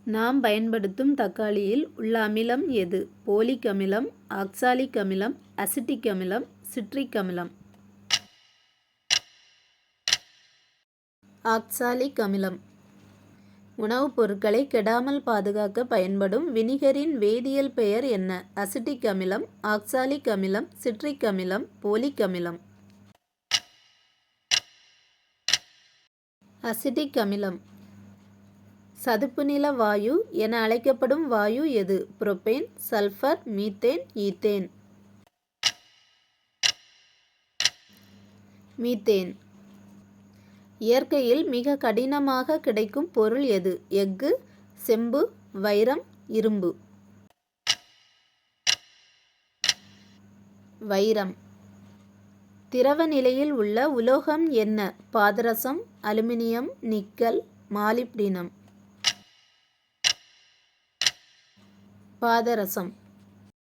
நாம் பயன்படுத்தும் தக்காளியில் உள்ள அமிலம் எது? போலிக் அமிலம், ஆக்சாலிக் அமிலம், அசிட்டிக் அமிலம், சிட்ரிக் அமிலம். ஆக்சாலிக் அமிலம். உணவுப் பொருட்களை கெடாமல் பாதுகாக்க பயன்படும் வினிகரின் வேதியியல் பெயர் என்ன? அசிட்டிக் அமிலம், ஆக்சாலிக் அமிலம், சிட்ரிக் அமிலம், போலிக் அமிலம். அசிட்டிக் அமிலம். சதுப்பு நில வாயு என அழைக்கப்படும் வாயு எது? Propane, sulphur, methane, ethane. Methane. இயற்கையில் மிக கடினமாக கிடைக்கும் பொருள் எது? எஃகு, செம்பு, வைரம், இரும்பு. வைரம். திரவ நிலையில் உள்ள உலோகம் என்ன? பாதரசம், அலுமினியம், நிக்கல், மாலிப்டினம். பாதரசம்.